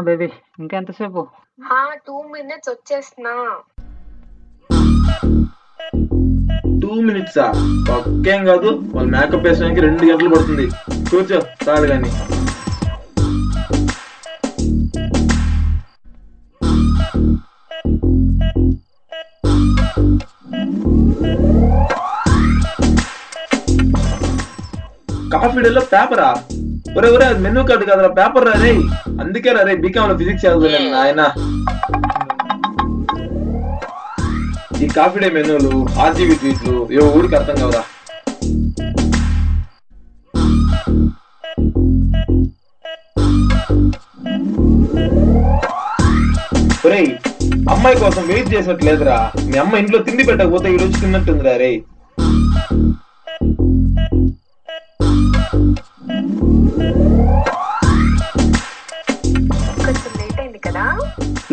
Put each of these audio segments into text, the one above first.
Baby ఇంకెంతసేపు? 2 minutes వచ్చేస్తున్నా. 2 minutes ఒక్కేం కాదు, వాళ్ళు మేకప్ వేసడానికి 2 గంటలు పడుతుంది. కూర్చో చాలు కానీ. కాఫీ డేలో పేపరా? ఒరే ఒరే అది మెనూ కార్డు కదరా, పేపర్ రా రే. అందుకే రా రే బీకామ్ లో ఫిజిక్స్ చదువుతున్నాను ఆయన. ఈ కాఫీ డే మెనూలు, ఆర్జీబీ ట్వీట్లు ఏ ఊరికి అర్థం కావరా. ఒరే అమ్మాయి కోసం వెయిట్ చేసినట్లేదురా. మీ అమ్మ ఇంట్లో తిండి పెట్టకపోతే ఈ రోజు తిన్నట్టుందిరా రే.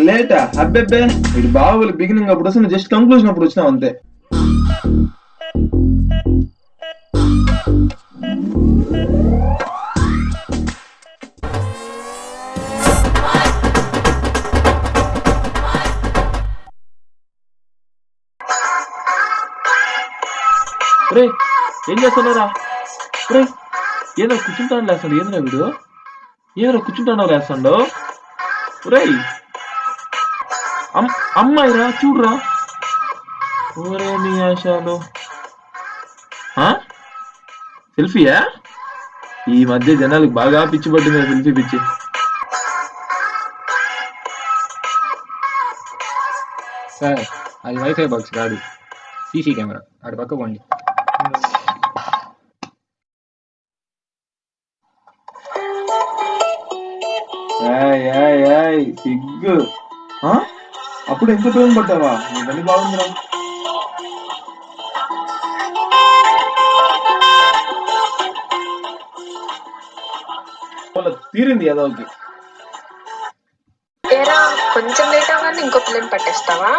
లేటా? అబ్బెబ్బే ఇటు బాహుబలి బిగినింగ్ అప్పుడు వస్తుంది, జస్ట్ కంక్లూజన్ అప్పుడు వచ్చినావు అంతే. రే ఏం చేస్తున్నారా? రే ఏదో కూర్చుంటాను లేస్తాడు. ఏంద్రా వీడు? ఏదో కూర్చుంటానో లేస్తాడు. రే అమ్మాయిరా చూడరా. ఓరే నీ ఆశాలు. సెల్ఫీయా? ఈ మధ్య జనాలకు బాగా పిచ్చి పట్టింది సెల్ఫీ పిచ్చి. సార్ అది వైఫై బాక్స్ కాదు, సీసీ కెమెరా. అటు పక్క పోండి. సిగ్గు. అప్పుడు ఎంత టైం పట్టావా? నీ పని బాగుందిరా. తీరింది ఏదోకి. కొంచెం లేట్ అవ్వాలి, ఇంకో పిల్లని పట్టేస్తావా?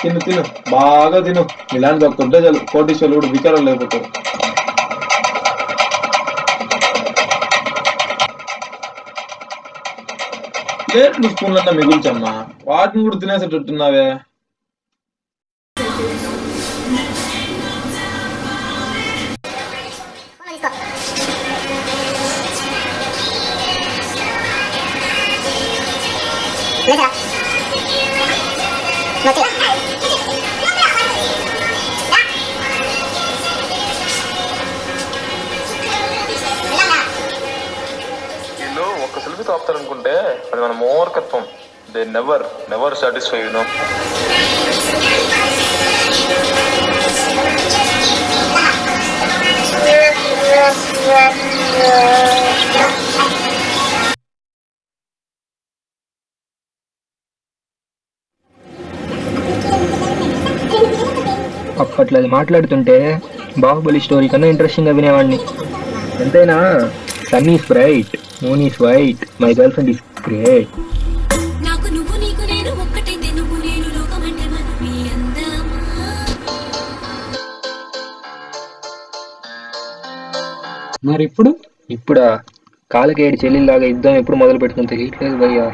తిను తిను బాగా తిను. ఇలాంటి ఒక్కొంటే చాలు, కోటీశ్వర్లు కూడా వికారాలు లేకపోతారు. ప్లేట్లు స్పూన్లన్నా మిగుల్చమ్మా, వాటిని కూడా తినేసేటట్టున్నావే. వీళ్ళు ఒక్క సెల్ఫీతో ఆపుతారనుకుంటే అది మన మూర్ఖత్వం. They never satisfy you know. అప్పట్లో అది మాట్లాడుతుంటే బాహుబలి స్టోరీ కన్నా ఇంట్రెస్టింగ్ గా వినేవాడిని. ఎంతైనా sun is bright, moon is white, my girlfriend is great. మరి ఇప్పుడా? కాలకేడి చెల్లిలాగా యుద్ధం ఎప్పుడు మొదలు పెడుతుందో తెలియట్లేదు భయ్యా.